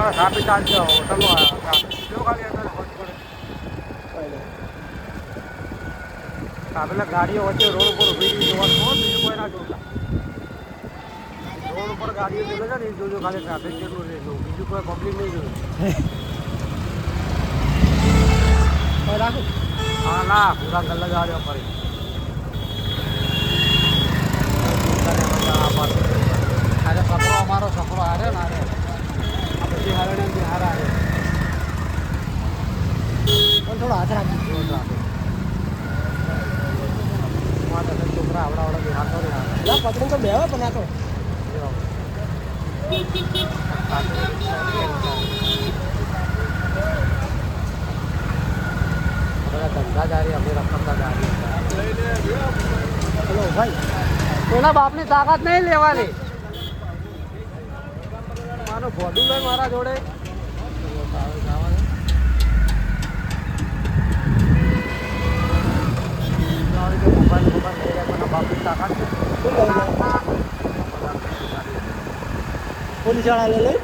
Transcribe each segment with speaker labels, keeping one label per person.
Speaker 1: અમારા ટ્રાફિક ચાલશે હોટલમાં કેવું ખાલી અંદર પેલા ગાડીઓ વચ્ચે રોડ ઉપર ઉભી જોવાનું હોય બીજું કોઈ ના જોતા રોડ ઉપર ગાડીઓ જોડે છે ને એ જોજો ખાલી ટ્રાફિક કેટલું રહે બીજું કોઈ પબ્લિક નહીં જોયું રાખો હા ના પૂરા કલાક ગાડીઓ ફરી અરે સફરો અમારો સફરો હારે ને હારે આ બધી હારે બિહાર હારે પણ થોડો હાથ રાખી ટ્રાફિક છોકરા આવડા બિહાર તો પકડી તો બેવે પણ આ તો ધંધાદારી અમે રકમદારી ચલો ભાઈ કોઈના બાપની તાકાત નહીં લેવાની મારું ભોડું લઈ મારા જોડે મોબાઈલ લઈ જાય કોઈના બાપની તાકાત પોલીસ વાળા લઈ લઈ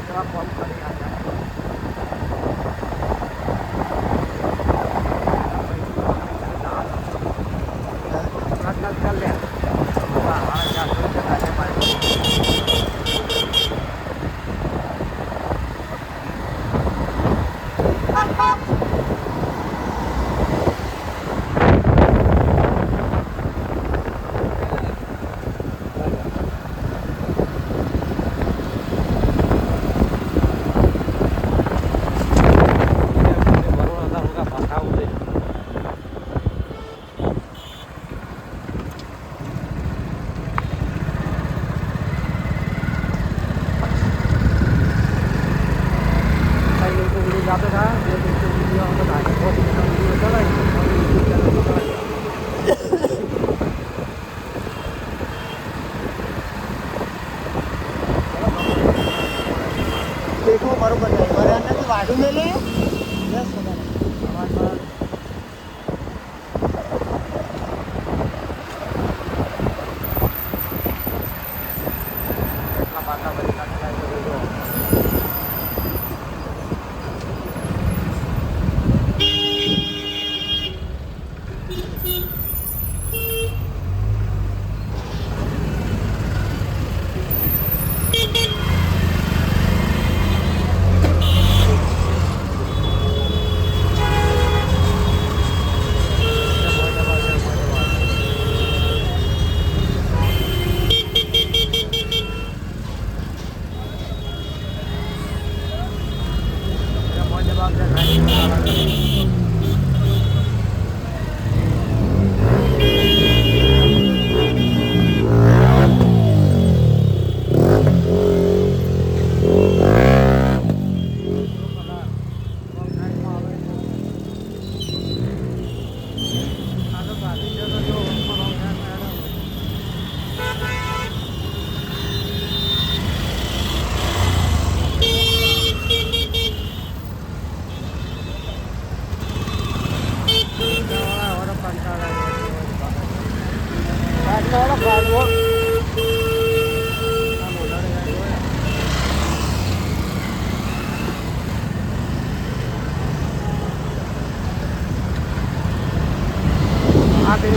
Speaker 1: કેવા ફોન કરી जाते था देखो बरोबर नहीं बराबर की वाडू में ले यस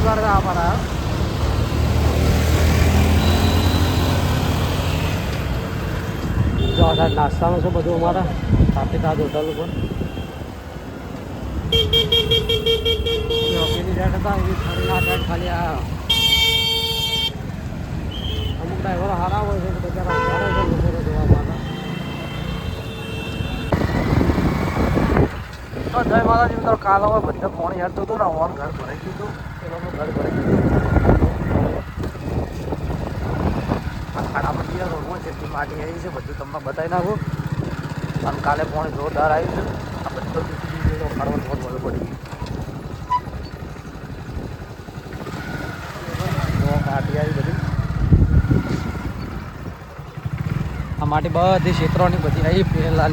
Speaker 1: बार हमारा जो नाश्ता में सब बढ़ू हमारा काफी था होटल पर खाली अमुक ड्राइवर हारा हो बेचारा जय माताजी मित्रों काल बधे पानी हेरत हूँ ने ओन घर भराई दीधु घर भराई दीधु खाड़ा पट्टी रोड में जेटली माटी आई है बधु तमने बताई नाखूँ और काले पानी जोरदार आई है आ बधो खाड़वा बहुत मजा पड़ी माटी आई बधी आ माटी बधी क्षेत्रों की बधी आई पहला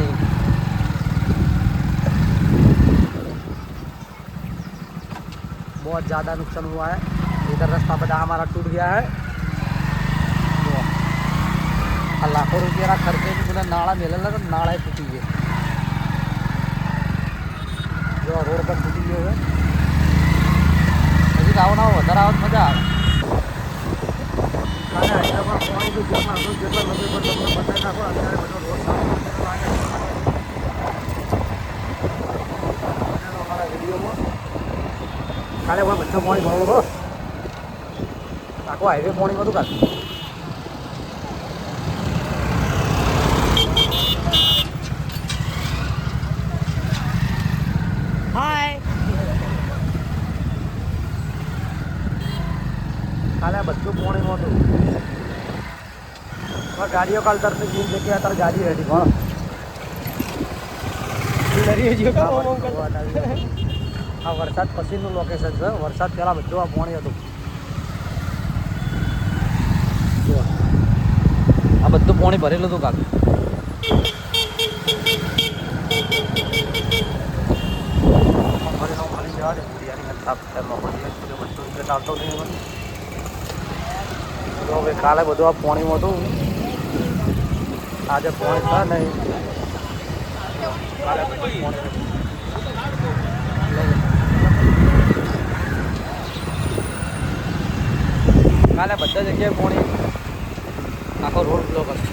Speaker 1: बहुत ज़्यादा नुकसान हुआ है। इधर रास्ता बड़ा हमारा टूट गया है। तो लाखों रुपया खर्चे भी पूरा नाला मिले तो नाला ही टूटी है जो रोड पर टूटी गई है। हजी आवना हो વધારે આવત મજા આવે અને હૈદરાબાદ પાણી તો જેટલા લગે પણ તમને બતાવી નાખો અત્યારે બધો રોડ સાફ અમારા વિડીયોમાં કાલે પણ બધા પાણી ભરવું હતો આખો હાઈવે પાણી બધું કાઢ હાય કાલે બધું પાણીમાં હતું ગાડીઓ કાલ તરફ જીમ જગ્યાએ અત્યારે ગાડી રેડી પણ આ વરસાદ પછીનું લોકેશન છે વરસાદ પહેલાં બધું આ પાણી હતું આ બધું પાણી ભરેલું હતું કાલ ખાલી જવા દે બધું ચાલતો નહીં તો હવે કાલે બધું આ પાણીમાં હતું આજે પાણી છે નહીં કાલે કાલે બધા જગ્યાએ પાણી આખો રોડ બ્લોક હતો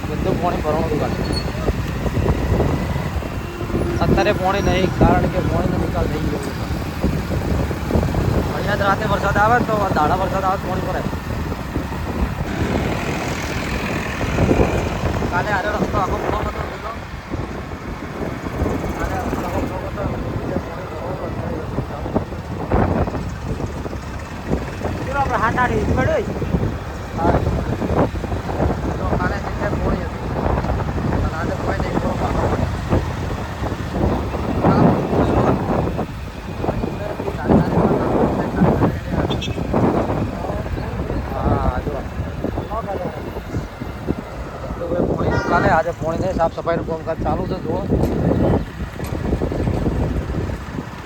Speaker 1: બધું પાણી ભરવાનું હતું કાલે અત્યારે પાણી નહીં કારણ કે પાણીનો નિકાલ થઈ ગયો અહીંયા જ રાતે વરસાદ આવે તો દાડા વરસાદ આવે પાણી ભરાય કાલે આરે રસ્તો આખો બ્લોક હતો કાલે આખો બ્લોક હતો આપણે હાથ આડી પડ્યો તો કાલે જગ્યાએ પાણી હતું આજે કોઈ નહીં કાલે આજે પાણી સાફ સફાઈનું કામકાજ ચાલુ છે જુઓ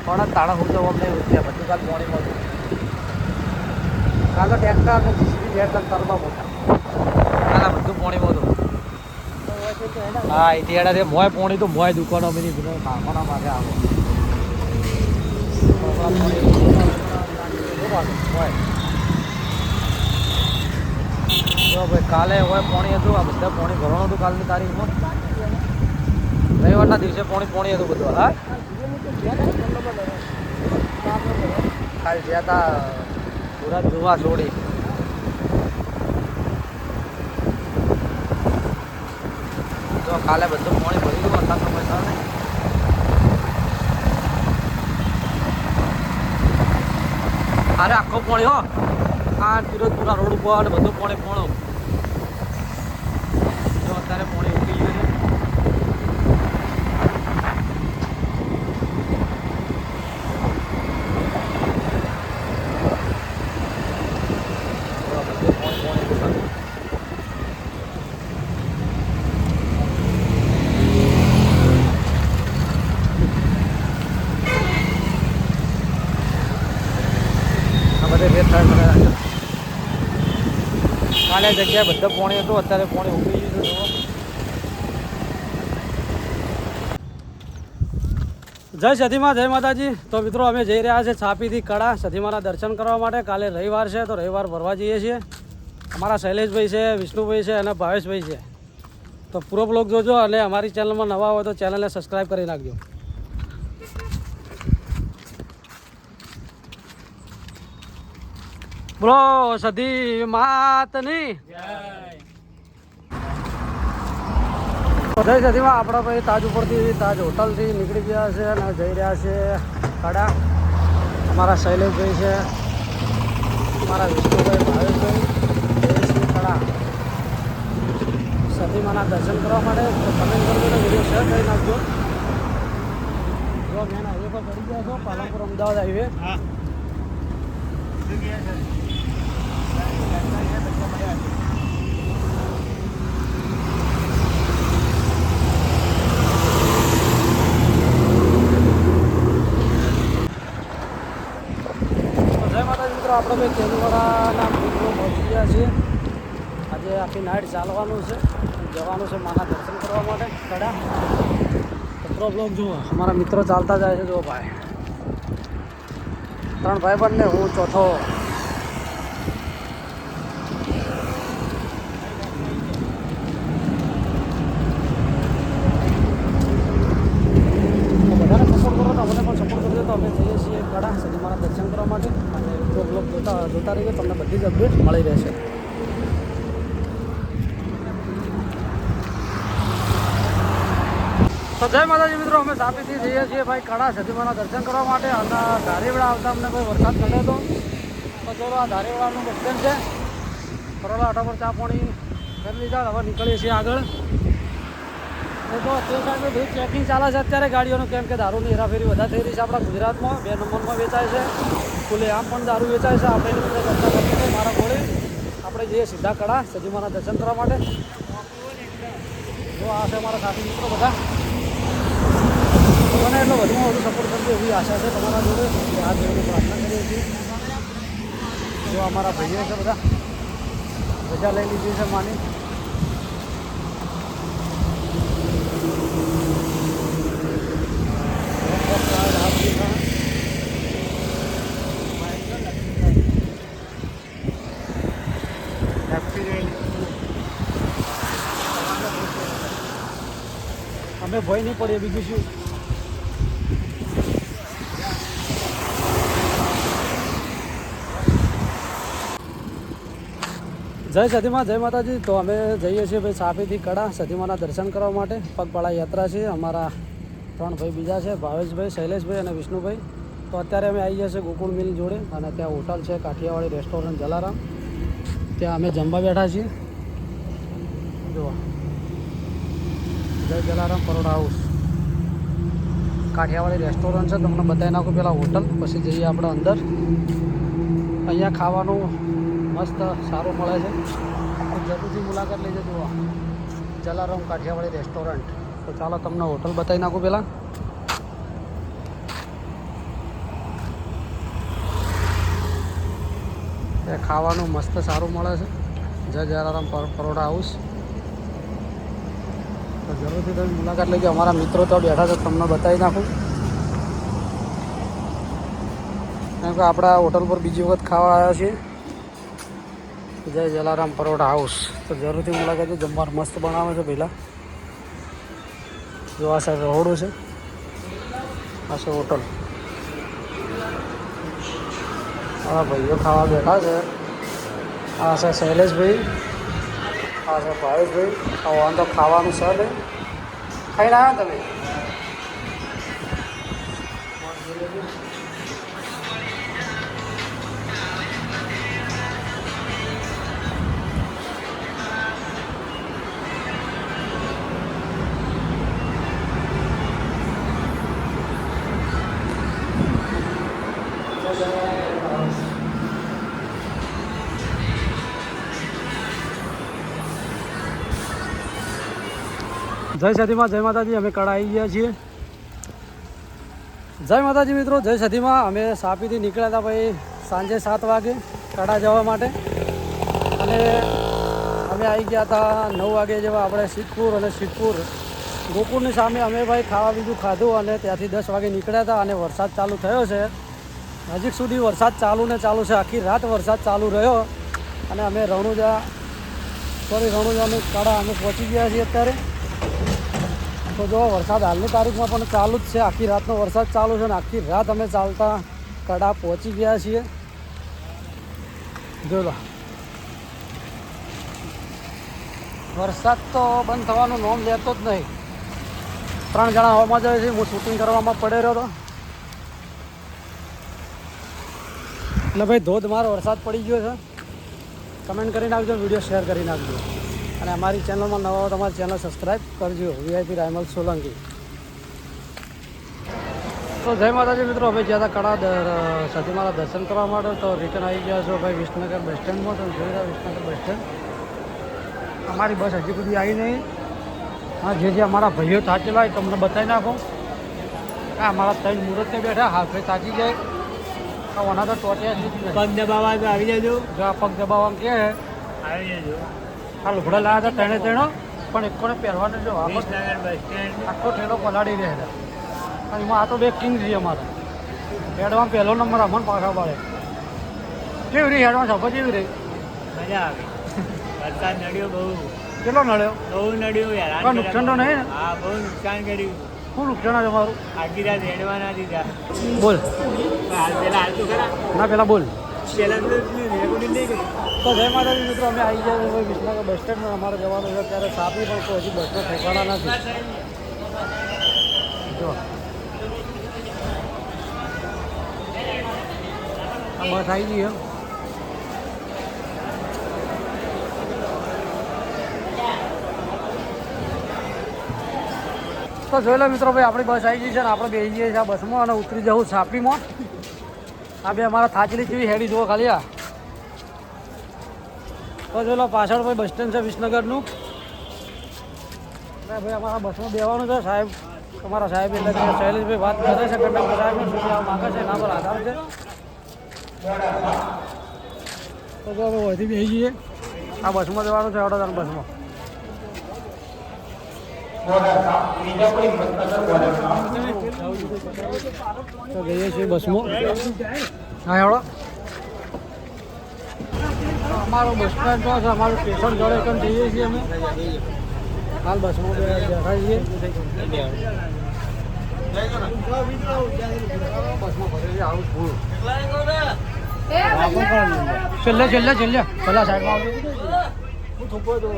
Speaker 1: પણ તાણા હું જવા અમને રૂપિયા બધું કાલ પાણીમાં કાલે ટ્રેક્ટર અને જીસીબી ટ્રેક્ટર તરમાં મોટા કાલે બધું પાણીમાં હતું હા એથી એડા મોય પાણી તો મોય દુકાનો બની કામના માટે આવો ભાઈ કાલે હોય પાણી હતું આ બધા પાણી ભરવાનું હતું કાલની તારીખમાં રવિવારના દિવસે પાણી હતું બધું હા કાલે જ્યાં હતા પૂરા ધુવા છોડી તો કાલે બધું પાણી ભરી દઉં આટલા સમય થાય અરે આખો પાણી હો આ પિરોજપુરા રોડ ઉપર અને બધું પાણી પોણું જો અત્યારે પાણી ઉકી ગયું કાલે જગ્યાએ બધા પાણી હતું અત્યારે પાણી ઉગી ગયું છે જય સતીમાં જય માતાજી તો મિત્રો અમે જઈ રહ્યા છે છાપીથી કડા સતીમાના દર્શન કરવા માટે કાલે રવિવાર છે તો રવિવાર ભરવા જઈએ છીએ અમારા શૈલેષભાઈ છે વિષ્ણુભાઈ છે અને ભાવેશભાઈ છે તો પૂરો બ્લોગ જોજો અને અમારી ચેનલમાં નવા હોય તો ચેનલને સબસ્ક્રાઈબ કરી નાખજો બોલો સધી માતની જય સધીમાં આપણા ભાઈ તાજ ઉપરથી તાજ હોટલથી નીકળી ગયા છે અને જઈ રહ્યા છે કડા અમારા શૈલેષભાઈ છે અમારા વિષ્ણુભાઈ ભાવેશભાઈ જઈશું કડા સધીમાના દર્શન કરવા માટે તો કમેન્ટ કરજો ને વિડીયો શેર કરી નાખજો જો મેન હાઈવે પર ચડી ગયા છો પાલનપુર અમદાવાદ હાઈવે આપણે ભાઈ કેદુવાડાના મિત્રો પહોંચી ગયા છીએ. આજે આખી નાઇટ ચાલવાનું છે, જવાનું છે માના દર્શન કરવા માટે કડા. કચરો બ્લોક જુઓ, અમારા મિત્રો ચાલતા જાય છે. જુઓ ભાઈ, 3 ભાઈબંધ ને હું ચોથો. બધાને સપોર્ટ કરો તો અમને પણ સપોર્ટ કરજો. તો અમે જઈએ છીએ કડા સદી માના દર્શન કરવા માટે, અને બ્લોગ જોતા રહીએ, તમને બધી જ અપડેટ મળી રહેશે. તો જય માતાજી મિત્રો, અમે તાપીથી જઈએ છીએ ભાઈ કડા સતીમાના દર્શન કરવા માટે. અને ધારેવાડા આવતા અમને કોઈ વરસાદ પડ્યો હતો, તો ચલો આ ધારેવાડાનું બસ સ્ટેન્ડ છે. કરોલા આટા પર ચા પાણી કરી લીધા, હવે નીકળીએ છીએ આગળ. તો તે સાઈડે બધી ચેકિંગ ચાલે છે અત્યારે ગાડીઓનું, કેમ કે દારૂની હેરાફેરી વધારે થઈ રહી છે આપણા ગુજરાતમાં. 2 નંબરમાં વેચાય છે, ખુલ્લે આમ પણ દારૂ વેચાય છે. આપણે એની બધા ચર્ચા કરીએ મારા ઘોડે. આપણે જઈએ સીધા કડા સતીમાના દર્શન કરવા માટે. જો આ છે મારા સાથી મિત્રો બધા. મને એટલો વધુમાં વધુ સપોર્ટ કરજો એવી આશા છે તમારા જોડે. આ જોડે પ્રાર્થના કરીએ છીએ. જો અમારા ભાઈઓ છે બધા, રજા લઈ લીધી છે માની. અમે ભય નહીં પડીએ, બીજું શું. જય સતીમા, જય માતાજી. તો અમે જઈએ છીએ ભાઈ સાપીથી કડા સતીમાના દર્શન કરવા માટે. પગપાળા યાત્રા છે. અમારા 3 ભાઈ બીજા છે, ભાવેશભાઈ, શૈલેષભાઈ અને વિષ્ણુભાઈ. તો અત્યારે અમે આવી ગયા છીએ ગોકુળ મિલ જોડે, અને ત્યાં હોટલ છે કાઠિયાવાડી રેસ્ટોરન્ટ જલારામ. ત્યાં અમે જમવા બેઠા છીએ. જુઓ, જય જલારામ પરોડા હાઉસ કાઠિયાવાડી રેસ્ટોરન્ટ છે. તમને બતાવી નાખું પહેલાં હોટલ, પછી જઈએ આપણે અંદર. અહીંયા ખાવાનું મસ્ત સારું મળે છે, જરૂરથી મુલાકાત લઈ જજો. જલારામ કાઠિયાવાડી રેસ્ટોરન્ટ. તો ચાલો તમને હોટલ બતાવી નાખું પહેલાં. એ ખાવાનું મસ્ત સારું મળે છે, જય જલારામ પરોડા હાઉસ. તો જરૂરથી તમે મુલાકાત લઈ જાઓ. અમારા મિત્રો તો બેઠા છે, તમને બતાવી નાખું. કેમ કે આપણા હોટલ પર બીજી વખત ખાવા આવ્યા છીએ. જય જલારામ પરોડા હાઉસ. તો જરૂરથી મુલાકાત લો. જમવાનું મસ્ત બનાવે છે પહેલાં. જો આ સાહેબ રોડું છે, આ છે હોટલ. હા ભાઈઓ ખાવા બેઠા છે. આ છે શૈલેષભાઈ, આ છે ભાવેશભાઈ. આમ તો ખાવાનું છે ને, ખાઈને આવ્યા તમે? જય સતીમાં, જય માતાજી. અમે કડા આવી ગયા છીએ. જય માતાજી મિત્રો, જય સતીમાં. અમે સાપીથી નીકળ્યા હતા ભાઈ સાંજે 7 વાગે કડા જવા માટે, અને અમે આવી ગયા હતા 9 વાગે જેવા આપણે સિદ્ધપુર. અને સિદ્ધપુર ગોકુળની સામે અમે ભાઈ ખાવા બીજું ખાધું, અને ત્યાંથી 10 વાગે નીકળ્યા હતા. અને વરસાદ ચાલુ થયો છે, નજીક સુધી વરસાદ ચાલુ ને ચાલુ છે. આખી રાત વરસાદ ચાલુ રહ્યો. અને અમે રણુજાની કડા અમે પહોંચી ગયા છીએ અત્યારે. તો જો વરસાદ હાલની તારીખમાં પણ ચાલુ જ છે, આખી રાતનો વરસાદ ચાલુ છે. અને આખી રાત અમે ચાલતા કડા પહોંચી ગયા છીએ. જો વરસાદ તો બંધ થવાનું નોમ લેતો જ નહીં. 3 જણા હવામાં જાય છે, હું શૂટિંગ કરવામાં પડે રહ્યો હતો. એટલે ભાઈ ધોધમાર વરસાદ પડી ગયો છે. કમેન્ટ કરી નાખજો, વિડીયો શેર કરી નાખજો, અને અમારી ચેનલમાં નવા હો તમારી ચેનલ સબસ્ક્રાઈબ કરજો. વીઆઈપી રાયમલ સોલંકી. તો જય માતાજી મિત્રો, અમે જ્યાં હતા કડા સતીમાના દર્શન કરવા માટે. તો રિટર્ન આવી ગયા છો ભાઈ વિસનગર બસ સ્ટેન્ડમાં. તો જોઈ રહ્યા વિસનગર બસ સ્ટેન્ડ. અમારી બસ હજી સુધી આવી નહીં. હા, જે અમારા ભાઈઓ થાચેલા તમને બતાવી નાખો. હા, અમારા 3 મુહૂર્તે બેઠા, હાફે થાચી જાય. વના તો ટોટિયા જીતી
Speaker 2: પગ દબાવવા તો આવી જજો.
Speaker 1: જો આ પગ દબાવવા કે
Speaker 2: આવી જજો.
Speaker 1: આ લુગડા લાવ્યા હતા તેણે તેણો પણ એકોને પહેરવાનો જો આખો
Speaker 2: વિસનગર બસ સ્ટેન્ડ.
Speaker 1: આખો ઠેલો પલાળી રહે છે અને એમાં આ તો બે કિંગ છે અમારે હેડમાં પહેલો નંબર અમને પાછા પાડે કેવી રહી હેડમાં સફર કેવી રહી
Speaker 2: મજા આવી. વરસાદ નડ્યો બહુ.
Speaker 1: કેટલો નડ્યો
Speaker 2: બહુ નડ્યું યાર.
Speaker 1: કોઈ નુકસાન તો નહીં ને
Speaker 2: હા, બહુ નુકસાન કર્યું.
Speaker 1: શું નુકસાન છે તમારું
Speaker 2: આખી રાત હેડવા ના દીધા.
Speaker 1: બોલ
Speaker 2: પેલા હાલ તો ખરા.
Speaker 1: ના પેલા બોલ
Speaker 2: પેલા તો રેકોર્ડિંગ નહીં કર્યું.
Speaker 1: તો જય માતાજી મિત્રો અમે આવી ગયા છીએ વિસનગર બસ સ્ટેન્ડમાં અમારે જવાનું છે ત્યારે સાપી પણ કોઈ હજી બસનો ઠેકાણા નથી જો આ બસ આવી ગઈ તો જોઈ લો મિત્રો ભાઈ આપણી બસ આવી ગઈ છે ને આપણે બેસી જઈએ છીએ આ બસમાં અને ઉતરી જવું સાપીમાં આ બે અમારા થાચલી જેવી હેડી જુઓ ખાલી આ તો જોઈ લો પાછળ ભાઈ બસ સ્ટેન્ડ છે વિસનગરનું અને ભાઈ અમારા બસમાં બેવાનું છે સાહેબ અમારા સાહેબ એટલે કે શૈલેષભાઈ વાત કરે છે કંડક્ટર સાહેબને સુધી આવવા માગે છે એના પર આધાર છે તો જો અમે વધી બેસી જઈએ આ બસમાં જવાનું છે વડોદરા બસમાં તો જઈએ છીએ બસમાં હા હેડો અમારું બસ સ્ટેન્ડ તો છે અમારું સ્ટેશન જોડે કેમ જઈએ છીએ અમે હાલ બસમાં બેઠા છીએ બસમાં ભરેલી આવું ફૂલ છેલ્લે છેલ્લે છેલ્લે પેલા સાઈડમાં આવજો હું થૂકો તો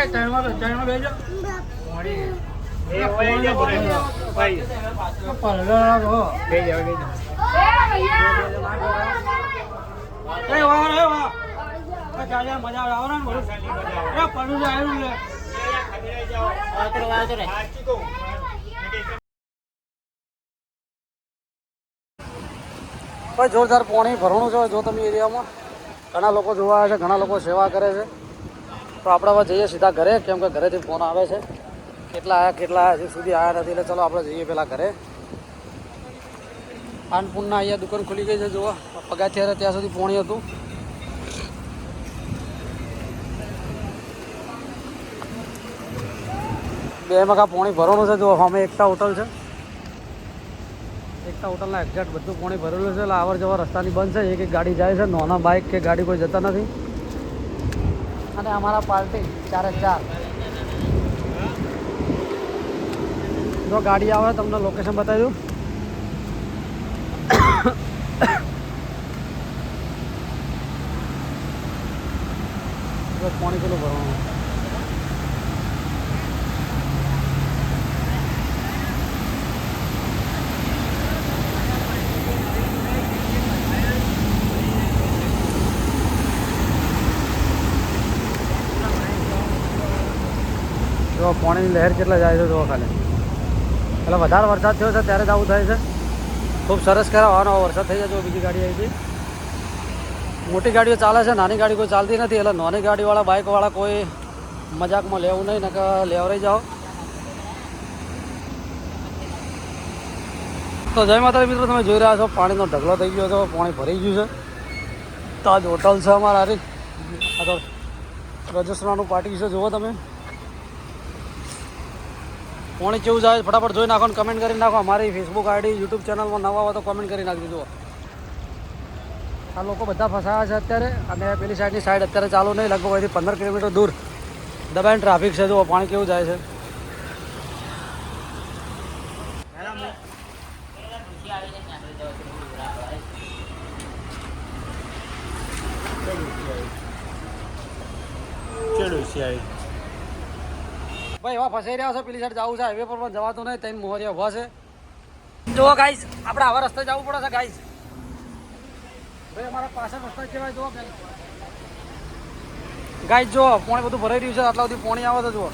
Speaker 1: ટ્રેનમાં બેસજો મજા આવે ભાઈ જોરદાર પાણી ભરવાનું છે જો તમે એરિયામાં ઘણા લોકો જોવા આવે છે ઘણા લોકો સેવા કરે છે તો આપણે હવે જઈએ સીધા ઘરે કેમ કે ઘરેથી ફોન આવે છે કેટલા આવ્યા કેટલા હજી સુધી આવ્યા નથી એટલે ચલો આપણે જઈએ પેલા ઘરે ખાનપુરના અહીંયા દુકાન ખુલી ગઈ છે જોવા પગાથિયારે ત્યાં સુધી પોણી હતું બે મકા પોણી ભરવાનું છે જો અમે એકતા હોટલ છે એકતા હોટલના એક્ઝેક્ટ બધું પાણી ભરેલું છે એટલે આવર જવર રસ્તાની બંધ છે એક એક ગાડી જાય છે નાના બાઇક કે ગાડી કોઈ જતા નથી અને અમારા પાર્ટી 4x4 જો ગાડી આવે તમને લોકેશન બતાવી દઉં પાણી કેટલું ભરવાનું જો પાણીની લહેર કેટલા જાય છે જો ખાલી એટલે વધારે વરસાદ થયો છે ત્યારે જ આવું થાય છે ખૂબ સરસ કરાવવાનો વરસાદ થઈ જાય જો બીજી ગાડી આવી હતી મોટી ગાડીઓ ચાલે છે નાની ગાડી કોઈ ચાલતી નથી એટલે નાની ગાડીવાળા બાઇકવાળા કોઈ મજાકમાં લેવું નહીં નકર લેવરાઈ જાઓ તો જય માતાજી મિત્રો તમે જોઈ રહ્યા છો પાણીનો ઢગલો થઈ ગયો હતો પાણી ભરાઈ ગયું છે તો આજ હોટલ છે અમારા હારી આ તો રાજસ્થાનનું પાર્ટી છે જુઓ તમે પાણી કેવું જાય ફટાફટ જોઈ નાખો ને કમેન્ટ કરી નાખો અમારી ફેસબુક આઈડી યુટ્યુબ ચેનલમાં નવા હોય તો કમેન્ટ કરી નાખજો જુઓ આ લોકો બધા ફસાયા છે અત્યારે અને પેલી સાઈડની સાઈડ અત્યારે ચાલુ નહીં લગભગ અહીંથી 15 કિલોમીટર દૂર દબાઈને ટ્રાફિક છે જુઓ પાણી કેવું જાય છે ભાઈ એવા ફસાઈ રહ્યા છે પેલી સાઈડ જવું છે હાઈવે પર પણ જવાતું નહીં ત્રણ મોહરિયા ઉભા છે જુઓ ગાઈસ આપણે આવા રસ્તે જવું પડે છે ગાઈસ ભાઈ અમારા પાછળ રસ્તા કહેવાય જુઓ ગાઈસ જો પાણી બધું ભરાઈ રહ્યું છે આટલા સુધી પાણી આવે છે જુઓ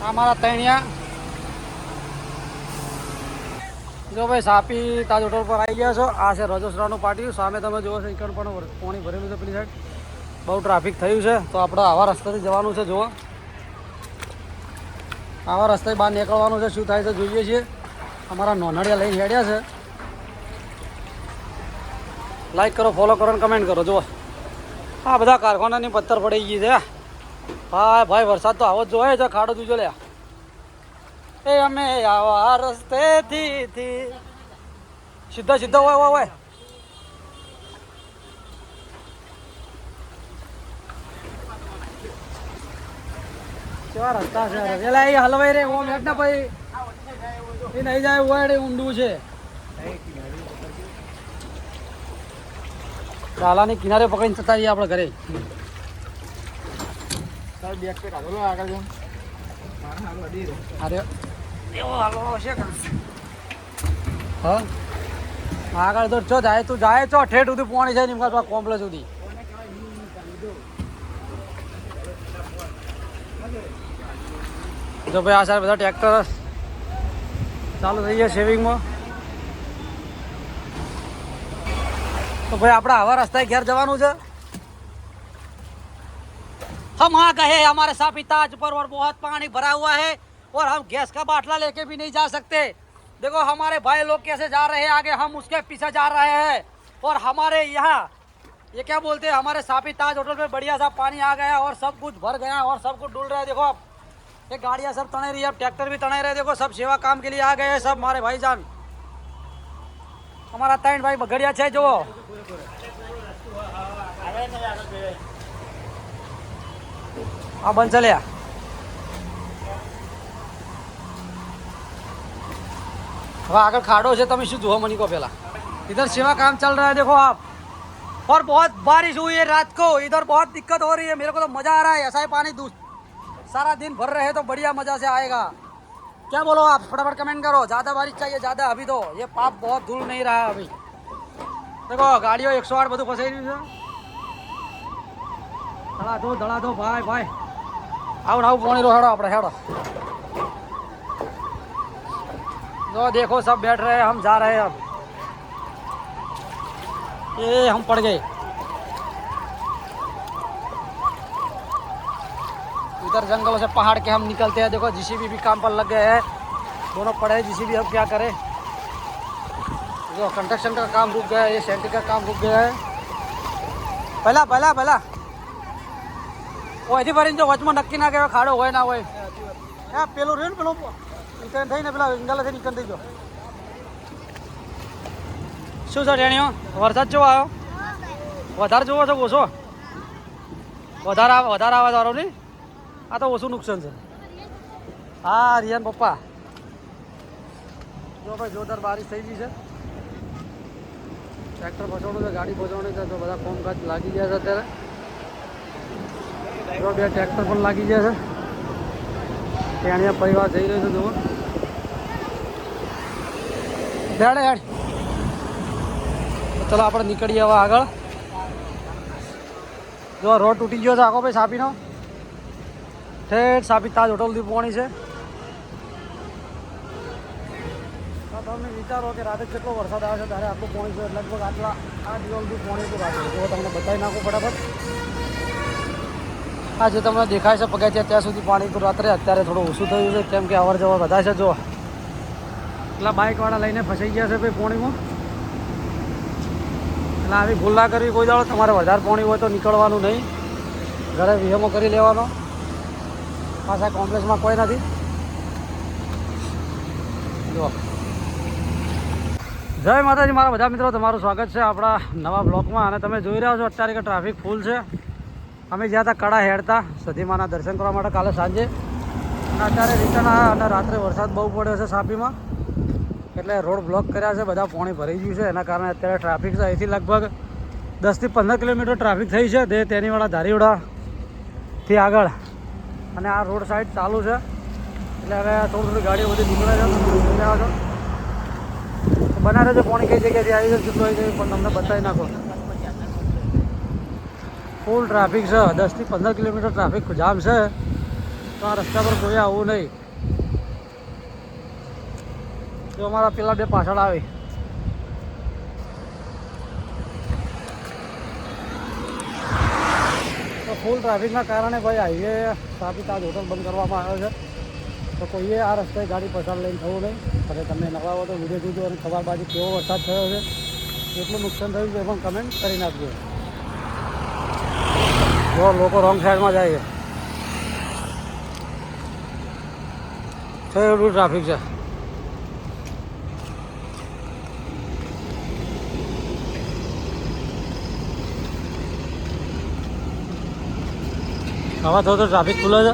Speaker 1: આ મારા તૈણિયા જો ભાઈ સાપી તાજ હોટલ પર આવી ગયા છો આ છે રજોસરાનું પાટિયું સામે તમે જુઓ છો એકણ પણ પાણી ભરેલું છે પેલી સાઈડ બહુ ટ્રાફિક થયું છે તો આપણે આવા રસ્તાથી જવાનું છે જુઓ આવા રસ્તે બહાર નીકળવાનું છે, શું થાય છે જોઈએ છીએ. અમારા નોનડિયા લઈને હેડ્યા છે. લાઈક કરો, ફોલો કરો અને કમેન્ટ કરો. જુઓ આ બધા કારખાનાની પથ્થર પડી ગઈ છે. ભાઈ ભાઈ વરસાદ તો આવો જ જોઈએ છે. ખાડો તું જો લ્યા. એ અમે આવા રસ્તેથી સીધા સીધા હોય કેવા રસ્તા છે પેલા એ હલવાઈ રે ઓમ હેઠ ના ભાઈ એ નહીં જાય હોય ઊંડું છે. ચાલાની કિનારે પકડીને જતા જઈએ આપણે ઘરે. અરે એવો હાલવો છે હા આગળ તો ચો જાય તું જાય ચો ઠેઠ સુધી પોણી જાય નિમકા કોમ્પ્લેક્સ સુધી. જો ભાઈ આ સારા બધા ટ્રેક્ટર ચાલુ થઈ ગયા સેવિંગમાં. તો ભાઈ આપણે આવા રસ્તાએ ઘેર જવાનું છે. हम आ गए हमारे सापी ताज पर और बहुत पानी भरा हुआ है और हम गैस का बाटला लेके भी नहीं जा सकते. देखो हमारे भाई लोग कैसे जा रहे हैं आगे, हम उसके पीछे जा रहे हैं. और हमारे यहाँ ये क्या बोलते हैं, हमारे सापी ताज होटल में बढ़िया सा पानी आ गया और सब कुछ भर गया और सब कुछ डुल रहा है. देखो अब ये गाड़ियाँ सब तने रही है, ट्रैक्टर भी तने रहे. देखो सब सेवा काम के लिए आ गए हैं सब हमारे भाईजान. हमारा तीन भाई बगड़िया है जो हाँ बन चले હવે આગળ ખાડો છે. તમે શું જુઓ મની को पहला इधर सेवा काम चल रहा है देखो आप. और बहुत बारिश हुई है रात को, इधर बहुत दिक्कत हो रही है. मेरे को तो मजा आ रहा है ऐसा ही पानी सारा दिन भर रहे तो बढ़िया मजा से आएगा. क्या बोलो आप, फटाफट कमेंट करो. ज़्यादा बारिश चाहिए ज़्यादा. अभी तो ये पाप बहुत धूल नहीं रहा है अभी. देखो गाड़ियों 108 બધું ફસાઈ રહ્યું છે. ધડા દો ભાઈ ભાઈ. આવું પાણી રો હેડો આપણે હેડો. जो देखो सब बैठ रहे हैं, हम जा रहे हैं अब. ये हम पड़ गए इधर जंगलों से पहाड़ के हम निकलते हैं. देखो जीसीबी भी काम पर लग गए हैं, दोनों पड़े हैं जीसीबी. अब क्या करें, जो कंस्ट्रक्शन का काम रुक गया है, ये सेंट्रिक का काम रुक गया है. पहला पहला पहला वो ऐसी फरीन जो वचમાં નક્કી ના કહેવાય ખાડો હોય ના હોય. હા પેલું રહ્યું ને પેલું નીકળ થઈને પેલા ઇંગલાથી નીકળ થઈ ગયો. શું છે ટેણીઓ, વરસાદ કેવો આવ્યો? વધારે જોવો છો ઓછો? વધારે આવે તારો નહીં. આ તો ઓછું નુકસાન છે. હા રિયાન પપ્પા જો ભાઈ જોરદાર બારિશ થઈ ગઈ છે. ટ્રેક્ટર પછાડવું છે, ગાડી પહોંચવાની છે, તો બધા કામકાજ લાગી ગયા છે અત્યારે. જો બે ટ્રેક્ટર પણ લાગી ગયા છે. ત્યાં પરિવાર જઈ રહ્યો છે જુઓ. હેડ હેડ ચલો આપણે નીકળીએ હવે આગળ. જો રોડ તૂટી ગયો છે આખો ભાઈ સાપીનો. ઠેઠ સાપી તાજ હોટલ સુધી પહોંચી છે. તો તમે વિચારો કે રાતે કેટલો વરસાદ આવે છે ત્યારે આટલું પહોંચી છે. લગભગ આટલા આ દિવસ સુધી પહોંચી હતું રાતે. જો તમને બતાવી નાખું ફટાફટ. આ જે તમને દેખાય છે પગથિયા ત્યાં સુધી પાણી તો રાત્રે અત્યારે થોડું ઓછું થયું છે, કેમ કે અવર જવર બધા છે. જો એટલા બાઇકવાળા લઈને ફસાઈ ગયા છે ભાઈ પાણીમાં. એટલે આવી ભૂલ ના કરવી કોઈ દાડો. તમારે વધારે પાણી હોય તો નીકળવાનું નહીં, ઘરે વીમો કરી લેવાનો. પાછા કોમ્પ્લેક્સમાં કોઈ નથી. જો જય માતાજી મારા બધા મિત્રો, તમારું સ્વાગત છે આપણા નવા બ્લોકમાં. અને તમે જોઈ રહ્યા છો અત્યારે કે ટ્રાફિક ફૂલ છે. અમે જ્યાં હતા કડા હેડતા સધીમાના દર્શન કરવા માટે કાલે સાંજે, અને અત્યારે રિટર્ન આવ્યા. અને રાત્રે વરસાદ બહુ પડ્યો છે સાપીમાં, એટલે રોડ બ્લોક કર્યા છે. બધા પાણી ભરાઈ ગયું છે, એના કારણે અત્યારે ટ્રાફિક છે. અહીંથી લગભગ 10 થી 15 કિલોમીટર ટ્રાફિક થઈ છે તેનીવાળા ધારીવડાથી આગળ. અને આ રોડ સાઈડ ચાલુ છે, એટલે હવે થોડી ગાડીઓ બધી નીકળે છે. જોઈ રહ્યા છો. બના રહેજો પાણી કઈ જગ્યાથી આવી છે કેટલું આવી જાય પણ તમને બતાવી નાખો. ફૂલ ટ્રાફિક છે, 10 થી 15 કિલોમીટર ટ્રાફિક જામ છે. તો આ રસ્તા પર કોઈ આવવું નહીં. જો અમારા પેલા બે પાછળ આવે. તો ફૂલ ટ્રાફિકના કારણે ભાઈ હાઈવે સાપી તાજ હોટલ બંધ કરવામાં આવ્યો છે. તો કોઈએ આ રસ્તે ગાડી પસાર લઈને થવું નહીં. અને તમે નવા હો તો વિડીયો જોજો અને ખબર બાજુ કેવો વરસાદ થયો છે, કેટલું નુકસાન થયું છે એ પણ કમેન્ટ કરી નાખજો. જો લોકો રોંગ સાઈડમાં જાય છે એટલું ટ્રાફિક છે. હવા તો ટ્રાફિક ખુલે છે.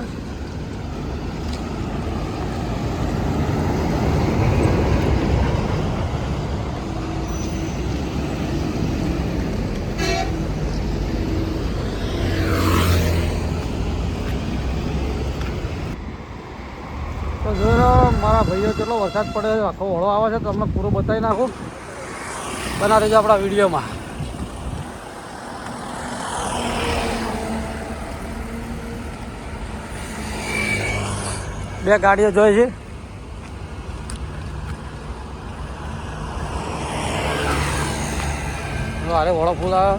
Speaker 1: તો જોયો મારા ભાઈઓ કેટલો વરસાદ પડે છે, આખો હોળો આવે છે, તમને પૂરો બતાવી નાખું. બના રહેજો આપણા વિડીયોમાં. બે ગાડીઓ જોઈ છે. અરે હોળો ફૂલ આવે.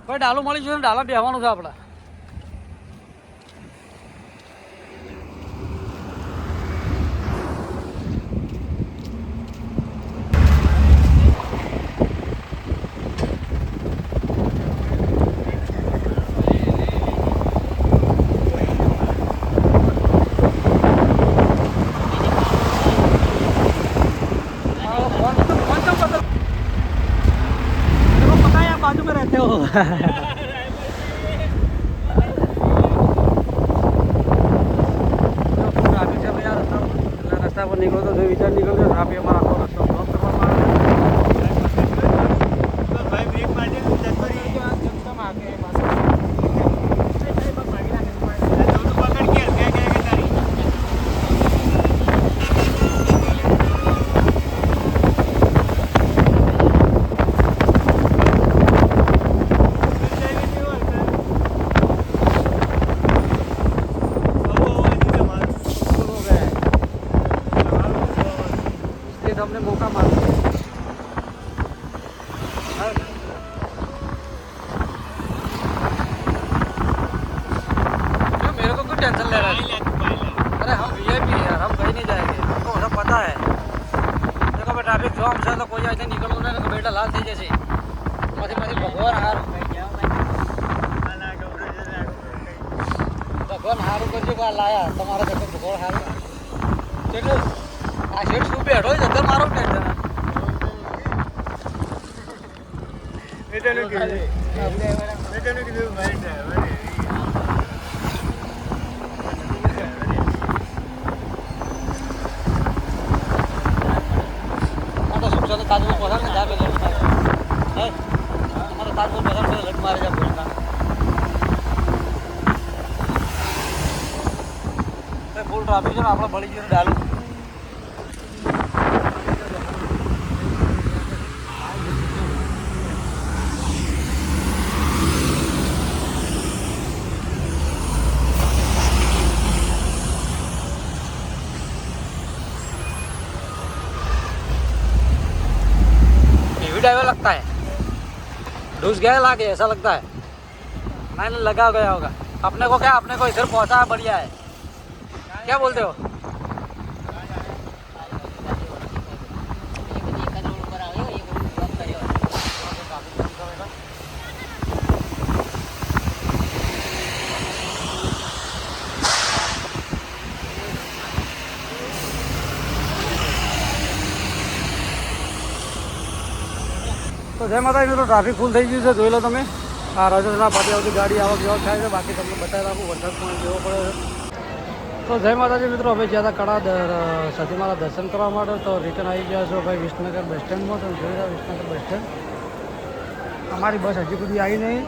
Speaker 1: ભાઈ ડાલું મળી જશે, ડાલા બેસવાનું છે આપણે. बाजू में रहते हो ट्रैफिक से भैया रास्ता पर निकलो तो विचार निकल गया. ट्रैफिक हमारा आखो रास्ता ब्लॉक करवा
Speaker 2: ભાઈ બ્રેક મારજે તું જતો રહી એકદમ આગે પાછો તું પકડ કે તારી
Speaker 1: हमने मौका मार दिया. क्यों मेरे को क्यों टेंशन ले रहा है? अरे हम VIP है यार, हम कहीं नहीं जाएंगे, हमको सब पता है. देखो मैं ट्रैफिक जाम से तो कोई ऐसे निकलूँ ना तो बेटा लाल थी जैसे मधी मधी भगवान हार ભગવાન સારું કરજો કે આ લાયા તમારા જગ્યા ભગવાન સારું કેટલું આ શેઠ શું બેઠો છે તો મારો ટેન્શન
Speaker 2: મેં તને કીધું ભાઈ ડ્રાઈવર
Speaker 1: આ તો સુખ સાથે તાજમાં પસાર ને જા પેલો હે તમારે તાજમાં પસાર પેલો લટ મારે જા બોલતા ફૂલ ટ્રાફિક છે ને આપણે બળી ગયું ડાલું. ड्राइवर लगता है घुस गया लाके ऐसा लगता है. मैंने लगा गया होगा. अपने को क्या, अपने को इधर पहुंचा है, बढ़िया है. क्या बोलते हो? તો જય માતાજી મિત્રો, ટ્રાફિક ફૂલ થઈ ગયું છે, જોઈ લો તમે. આ રાજસ્થાન પાટી આવતી ગાડી આવક જેવો થાય છે. બાકી તમને બતાવી રાખું વરસાદ પણ જેવો પડે છે. તો જય માતાજી મિત્રો, હવે જ્યાં કડા સતીમાના દર્શન કરવા માટે તો રિટર્ન આવી ગયા છો ભાઈ વિસનગર બસ સ્ટેન્ડમાં. તો જોઈ રહ્યા વિસનગર બસ સ્ટેન્ડ. અમારી બસ હજી સુધી આવી નહીં.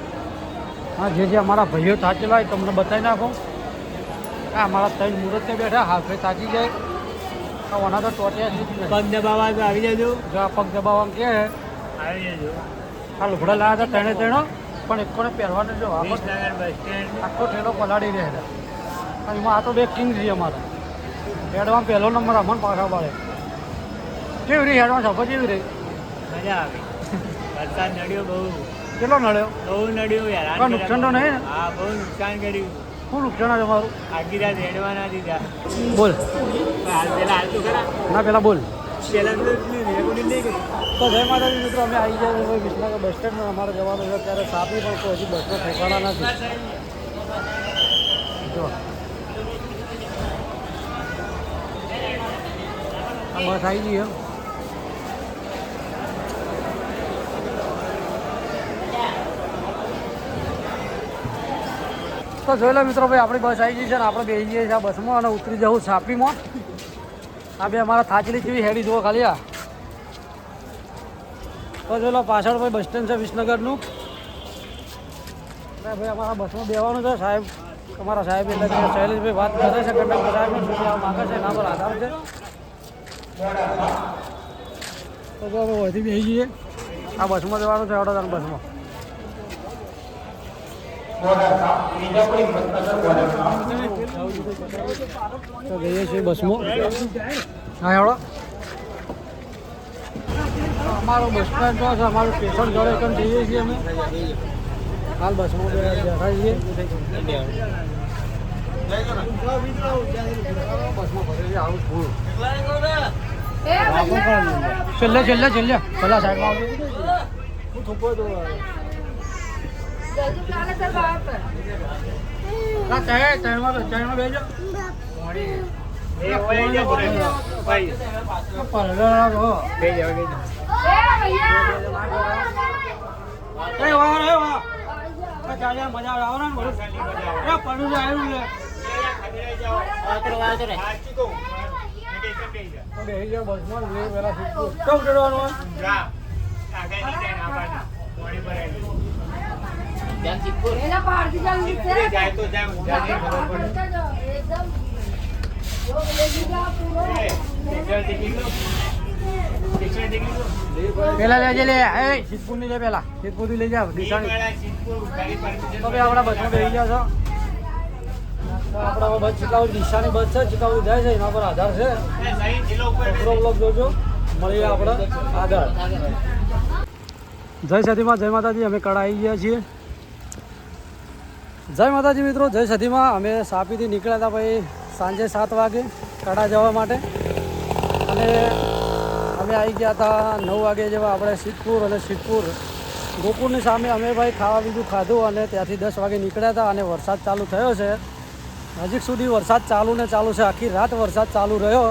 Speaker 1: હા, જે અમારા ભાઈઓ થાચેલા હોય તમને બતાવી નાખો. હા, અમારા ત્રણ મુહૂર્તે બેઠા હાફે થાચી જાય. ઓના તો ટોટિયા સુધી
Speaker 2: પગ દબાવવા તો આવી જજો.
Speaker 1: જો આ પગ દબાવવા કે
Speaker 2: આવી જજો.
Speaker 1: આ લુગડા લાવ્યા હતા ત્રણો પણ એકોને પહેરવાનો જો
Speaker 2: વિસનગર બસ સ્ટેન્ડ
Speaker 1: આખો ઠેલો પલાળી રહ્યા હતા. અને એમાં આ તો બે કિંગ છે અમારા. હેડમાં પહેલો નંબર અમન પાછા પાડે. કેવી રહી હેડમાં સફર કેવી રહી?
Speaker 2: મજા આવી. વરસાદ નડ્યો બહુ.
Speaker 1: કેટલો નડ્યો?
Speaker 2: બહુ નડ્યું યાર.
Speaker 1: કોઈ નુકસાન તો નહીં ને?
Speaker 2: હા, બહુ નુકસાન કર્યું.
Speaker 1: શું નુકસાન છે તમારું?
Speaker 2: આખી રાત હેડવા ના દીધા.
Speaker 1: બોલ.
Speaker 2: પેલા હાલતું ખરા.
Speaker 1: ના પેલા બોલ.
Speaker 2: પેલા તો રેકોર્ડિંગ નહીં કર્યું.
Speaker 1: તો જય માતાજી મિત્રો, અમે આવી ગયા છીએ વિસનગર બસ સ્ટેન્ડમાં. અમારે જવાનું છે ત્યારે સાપી પણ કોઈ હજી બસનો ઠેકાણા નથી. જો આ બસ આવી ગઈ એમ. તો જોઈ લો મિત્રો, ભાઈ આપણી બસ આવી ગઈ છે ને આપણે બેસી જઈએ છીએ આ બસમાં અને ઉતરી જવું છાપીમાં. આ બે અમારા થાચલી જેવી હેડી જુઓ ખાલી. આ તો જોઈ લો પાછળ ભાઈ બસ સ્ટેન્ડ છે વિસનગરનું. ભાઈ અમારા બસમાં બેવાનું છે. સાહેબ અમારા સાહેબ એટલે કે શૈલેષભાઈ વાત કરે છે કંડક્ટર સાહેબને શું કહેવા માગે છે એના પર આધાર છે. તો જો હવે વધી બેસી જઈએ. આ બસમાં જવાનું છે વડોદરા બસમાં. તો જઈએ છીએ બસમાં. હા હેડો. અમારું બસ સ્ટેન્ડ જો છે, અમારું સ્ટેશન જોડે એકદમ જઈએ છીએ અમે. હાલ બસમાં બેઠા છીએ. છેલ્લે છેલ્લે છેલ્લે પેલા સાઈડમાં હું થૂકો તો પેલા લેજે લે સિદ્ધપુર ની લે પેલા સિદ્ધપુર થી લઈ જાવ દિશાની. તો ભાઈ આપણા બસમાં બેસી ગયા છો. આપણા બસ ચિકાઉ દિશાની બસ છે, ચિકાઉ જાય છે એના પર આધાર છે. પૂરો બ્લોક જોજો. મળીએ આપણે આગળ. જય સતીમાં, જય માતાજી. અમે કડા આવી ગયા છીએ. જય માતાજી મિત્રો, જય સતીમાં. અમે સાપીથી નીકળ્યા હતા ભાઈ સાંજે 7 વાગે કડા જવા માટે. અને અમે આવી ગયા હતા 9 વાગે જેવા આપણે સિદ્ધપુર. અને સિદ્ધપુર ગોકુળની સામે અમે ભાઈ ખાવા બીજું ખાધું અને ત્યાંથી 10 વાગે નીકળ્યા હતા. અને વરસાદ ચાલુ થયો છે. હજી સુધી વરસાદ ચાલુ ને ચાલુ છે. આખી રાત વરસાદ ચાલુ રહ્યો.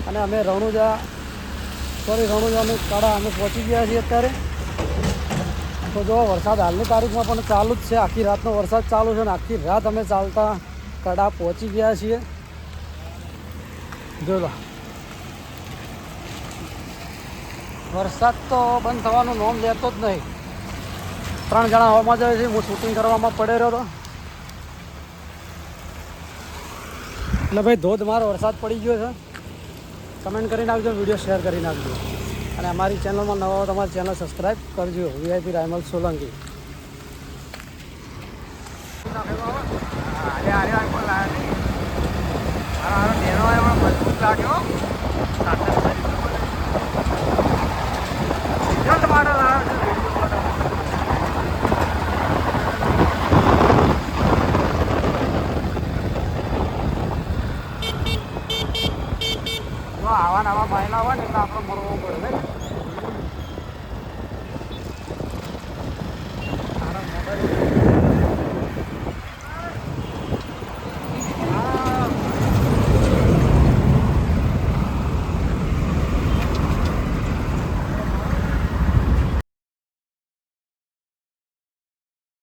Speaker 1: અને અમે રણુજાની કડા અમે પહોંચી ગયા છીએ અત્યારે. તો જો વરસાદ હાલની તારીખમાં પણ ચાલુ જ છે. આખી રાતનો વરસાદ ચાલુ છે અને આખી રાત અમે ચાલતા કડા પહોંચી ગયા છીએ. જો વરસાદ તો બંધ થવાનું નોમ લેતો જ નહીં. 3 જણા હવામાં જાય છે. હું શૂટિંગ કરવામાં પડે રહ્યો હતો. એટલે ભાઈ ધોધમાર વરસાદ પડી ગયો છે. કમેન્ટ કરી નાખજો, વિડીયો શેર કરી નાખજો. અને અમારી ચેનલમાં નવા હો તમારી ચેનલ સબસ્ક્રાઈબ કરજો. VIP રાયમલ સોલંકી. આવા નવા બાયલા હોય ને એટલે આપણે મરવું પડે.